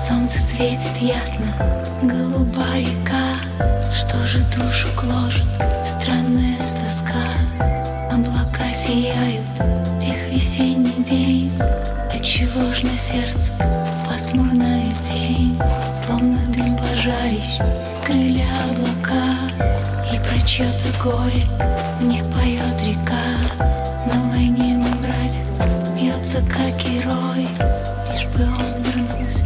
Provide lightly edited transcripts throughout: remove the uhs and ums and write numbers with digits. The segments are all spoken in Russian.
Солнце светит ясно, голубая река. Что же душу гложет, странная тоска. Облака сияют, тих весенний день. Отчего ж на сердце пасмурная тень? Словно дым пожарищ скрыли облака. И про чьё-то горе мне поет река. На войне мой братец бьется как герой. Лишь бы он вернулся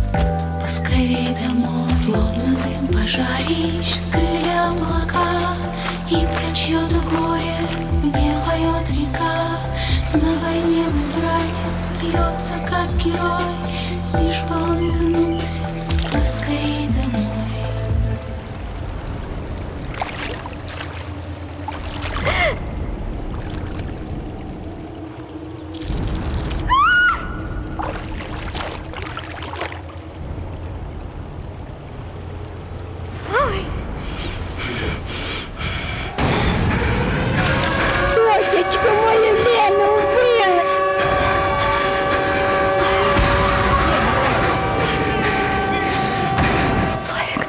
поскорей домой. Словно дым пожарищ скрыли облака. И про чьё-то горе мне поет река. На войне мой братец бьется как герой. Лишь бы он вернулся поскорей домой. Ростечка, мое время убила! Славик.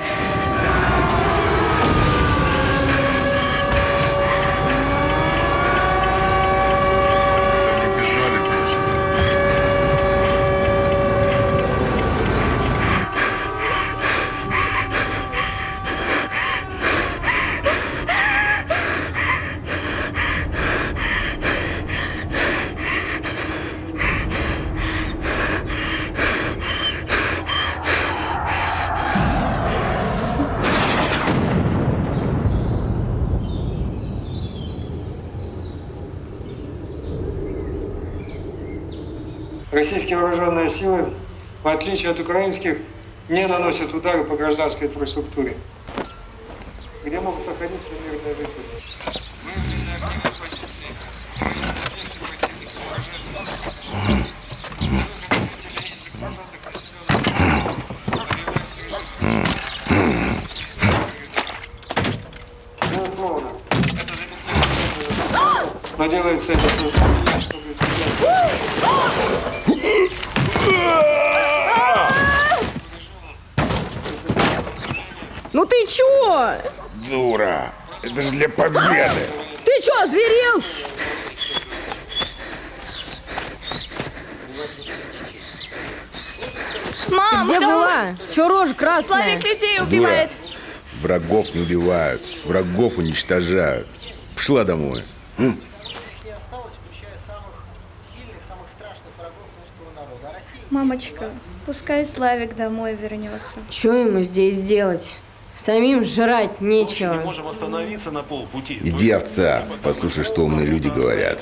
Российские вооруженные силы, в отличие от украинских, не наносят удары по гражданской инфраструктуре, где могут находиться мирные жители. Выявлены активные позиции. Объекты противника выражаются в выходе жителей из окруженных населенных пунктов является режимом. Безусловно, это замедление, но делается это сознательно, чтобы Ну ты чё? Дура! Это же для победы! Ты чё, озверел? Мам, Где была? Чё рожа красная? Славик людей убивает! Дура. Врагов не убивают, врагов уничтожают. Пошла домой. Не осталось, включая самых сильных, самых страшных врагов русского народа. А Россия... Мамочка, пускай Славик домой вернется. Чё ему здесь делать? Самим жрать Мы нечего. можем остановиться на полпути. Иди, овца, послушай, что умные люди говорят.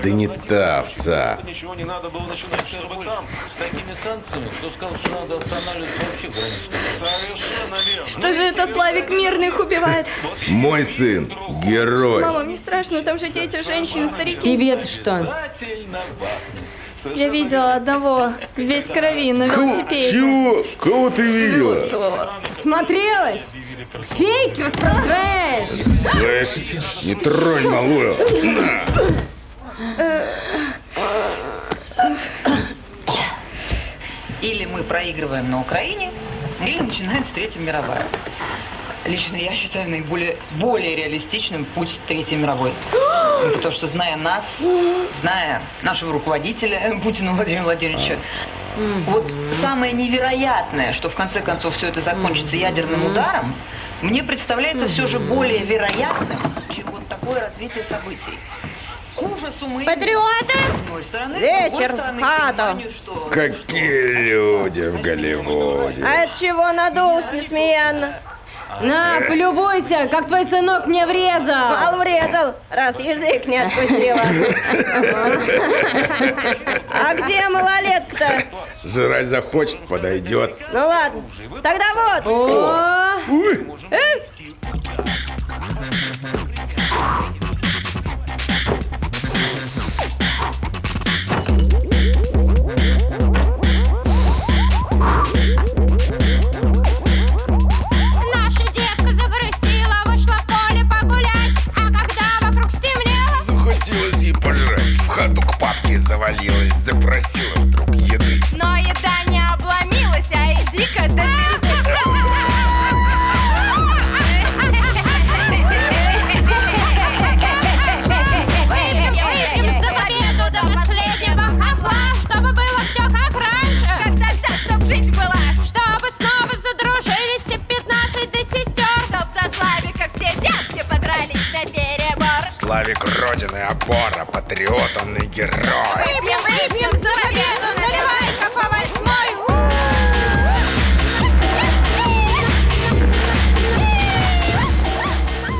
Да не та овца. Ничего не надо было начинать, чтобы там. С такими санкциями, кто сказал, что надо останавливать вообще границу? Совершенно верно. Что же это Славик мирных убивает? Мой сын, герой. Мама, мне страшно, там же дети, женщины, старики. Тебе-то что? Обязательно бахнет. Я видела одного, весь в крови, на велосипеде. Чего? Кого ты видела? Смотрелась? Фейк распространяешь? Слышь, не тронь малую. Или мы проигрываем на Украине, или начинается Третья мировая. Лично я считаю более реалистичным путь Третьей мировой. Потому что, зная нас, зная нашего руководителя Путина Владимира Владимировича, вот самое невероятное, что в конце концов все это закончится ядерным ударом, мне представляется все же более вероятным, чем вот такое развитие событий. К ужасу мы... Патриоты! С одной стороны, с другой Вечер в стороны, хату. к пониманию, что... Какие люди в Голливуде. А от чего надулся несмеянно? На, полюбуйся, как твой сынок мне врезал. Мал врезал, раз язык не отпустила. А где малолетка-то? Жрать захочет, подойдет. Ну ладно, тогда вот. О, попросила вдруг еды. Но еда не обломилась, а иди-ка до Выпьем за победу до последнего хохла, чтобы было все как раньше. Как тогда, чтоб жизнь была, чтобы снова задружились все 15 сестер. Чтоб за Славика все девки подрались на перебор. Славик родины, опора, патриот, он и герой. Выпьем за победу, наливай как по 8-й.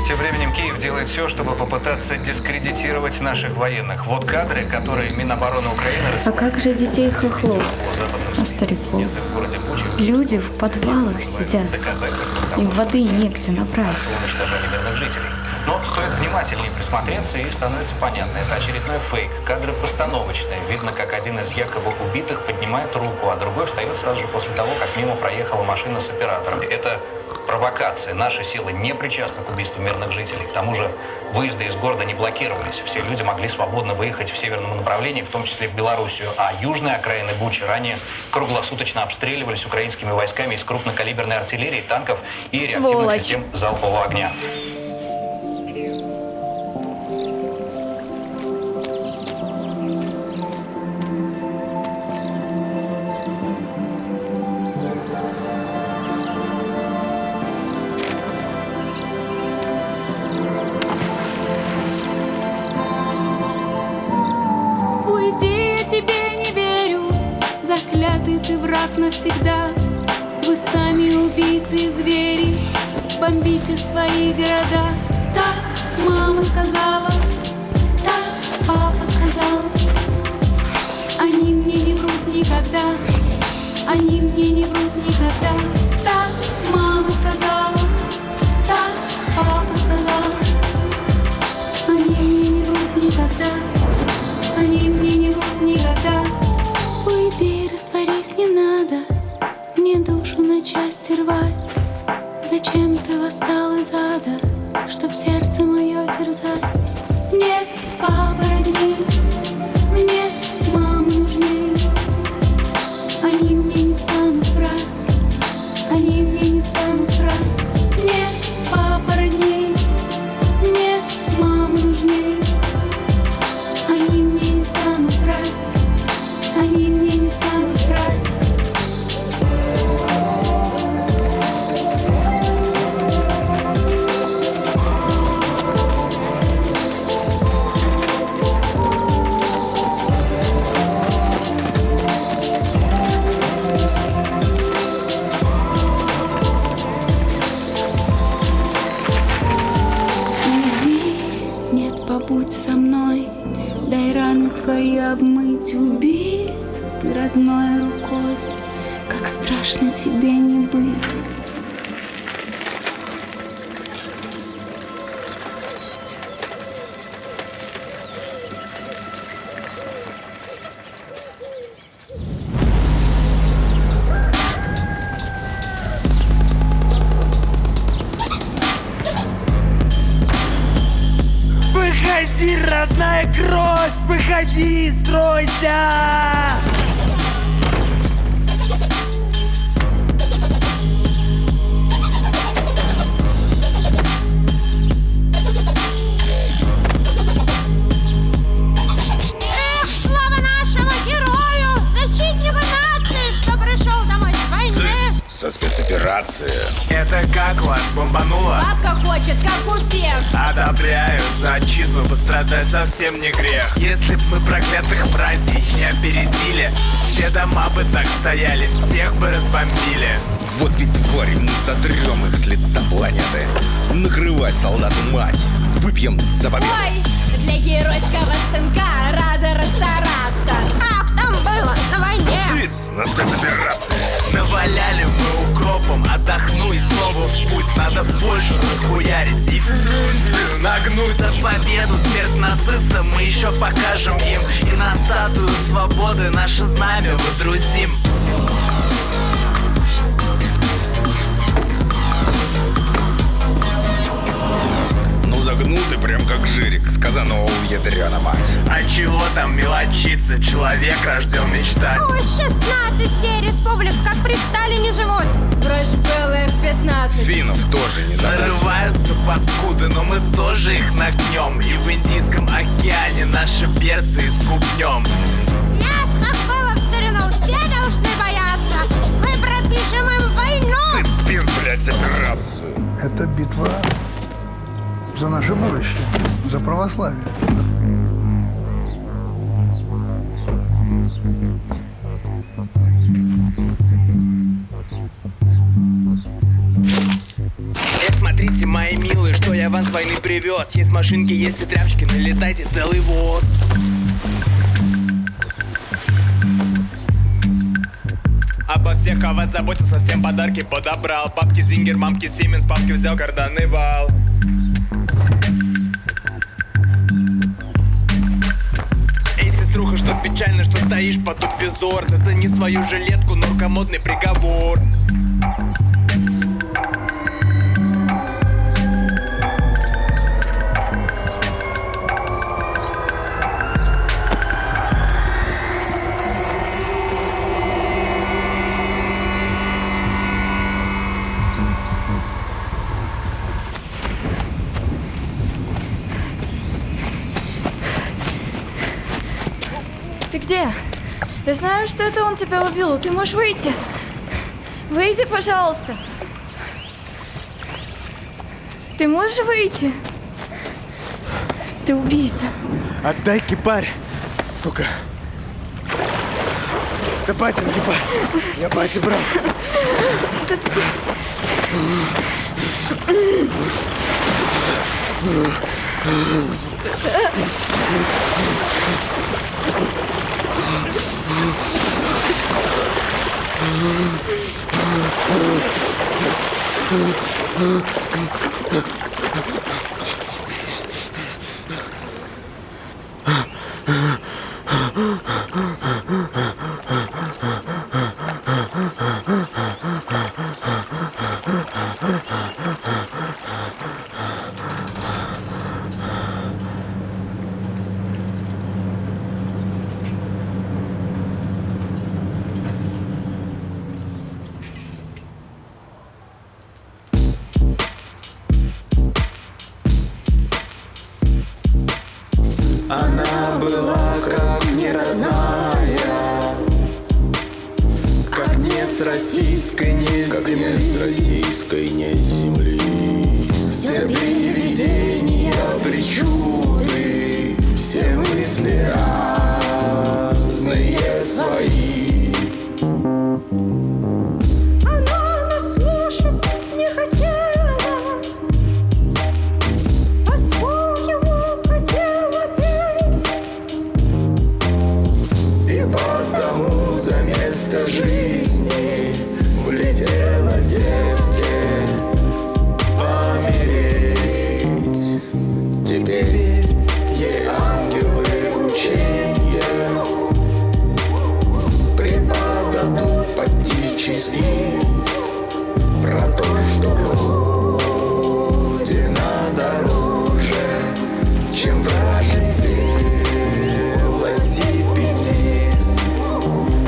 Тем временем Киев делает все, чтобы попытаться дискредитировать наших военных. Вот кадры, которые Минобороны Украины А рассылает как же детей хохлов? по западным А стариков? студентам в городе Буча. Люди в подвалах сидят. Доказательства Им того, воды негде набрать. массового уничтожения мирных жителей. Но стоит внимательнее присмотреться, и становится понятно. Это очередной фейк. Кадры постановочные. Видно, как один из якобы убитых поднимает руку, а другой встает сразу же после того, как мимо проехала машина с оператором. Это провокация. Наши силы не причастны к убийству мирных жителей. К тому же выезды из города не блокировались. Все люди могли свободно выехать в северном направлении, в том числе в Белоруссию. А южные окраины Бучи ранее круглосуточно обстреливались украинскими войсками из крупнокалиберной артиллерии, танков и реактивных Сволочь. систем залпового огня. Уйди, я тебе не верю. Заклятый ты враг навсегда. Вы сами убийцы и звери. Бомбите свои города. Так мама сказала, так папа сказал. Они мне не врут никогда. Они мне не врут никогда. Так мама сказала, так папа сказал. Они мне не врут никогда. Они мне не врут никогда. Уйди, растворись, не надо мне душу на части рвать. Зачем ты восстал из ада, чтоб сердце мое терзать? Мне папа родней, мне мама нужней. Они мне не станут врать, они мне не станут врать. Мне папа родней, мне мама нужней. Они мне не станут врать, они мне не станут врать. Уйди, нет, побудь со мной. Дай раны твои обмыть, убит ты родной рукой. Как страшно тебе не быть. Выходи, родная кровь, выходи, стройся! Эх, слава нашему герою, защитнику нации, что пришел домой с войны. Со спецоперации. Это как вас бомбануло? Бабка хочет, как у всех. Одобряю, за отчизну пострадать совсем не грех. Если б мы проклятых братьев не опередили, все дома бы так стояли, всех бы разбомбили. Вот ведь твари, мы сотрем их с лица планеты. Накрывай солдату мать, выпьем за победу. Ой, для геройского сынка рада расстараться. Как там было на войне? Цыц, на спецоперации. Наваляли мы укропом, отдохну и снова в путь. Надо больше расхуярить и нагнуть. За победу, смерть нацистам мы еще покажем им. И на статую свободы наше знамя водрузим. Ну загнул ты прям как жирик с казанова уезда. ядрена мать. А чего там мелочиться, человек рожден мечтать. О, 16 все республик, как при Сталине живут. Врач белых 15. Финнов тоже не забыть. Нарываются паскуды, но мы тоже их нагнем. И в Индийском океане наши перцы искупнем. Яс, как было в старину, все должны бояться. Мы пропишем им войну. Спис, блядь, операцию. Это битва за наше будущее, за православие. Смотрите, мои милые, что я вам с войны привез. Есть машинки, есть и тряпочки, налетайте целый воз. Обо всех о вас заботился, всем подарки подобрал. Папки Зингер, мамки Сименс, папки взял карданный вал. Эй, сеструха, что печально, что стоишь под упизор. Зацени свою жилетку, наркомодный приговор. Ты где? Я знаю, что это он тебя убил. Ты можешь выйти? Выйди, пожалуйста. Ты можешь выйти? Ты убийца. Отдай кипарь, сука. Это батин кипарь. Я бате брал. Она была как не родная, как не с российской, не с земли, с российской не земли. Все привидения, причуды, все мысли разные свои. Она нас слушать не хотела, по-своему хотела петь. И потому за место жизни улетела девке помереть. Теперь ей ангелы ученья преподадут под птичий свист про то, что Родина дороже, чем вражий велосипедист.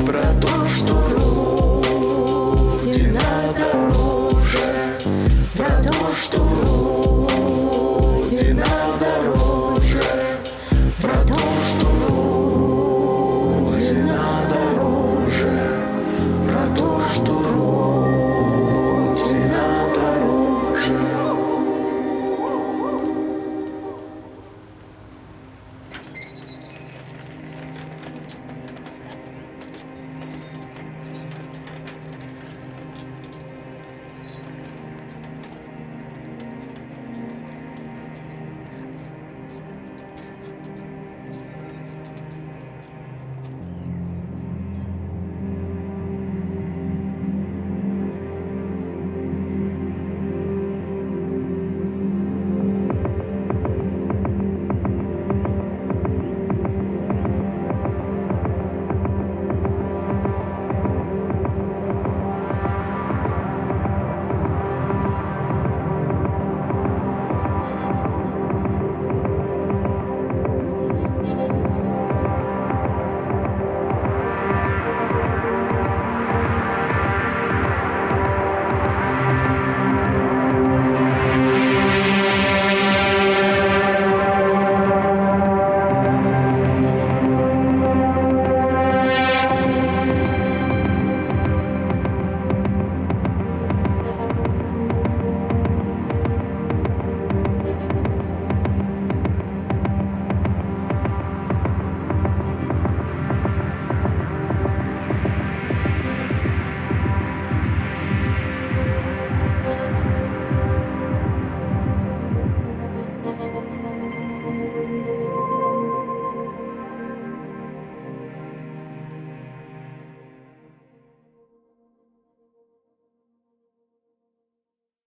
Про то, что Родина дороже, про то, что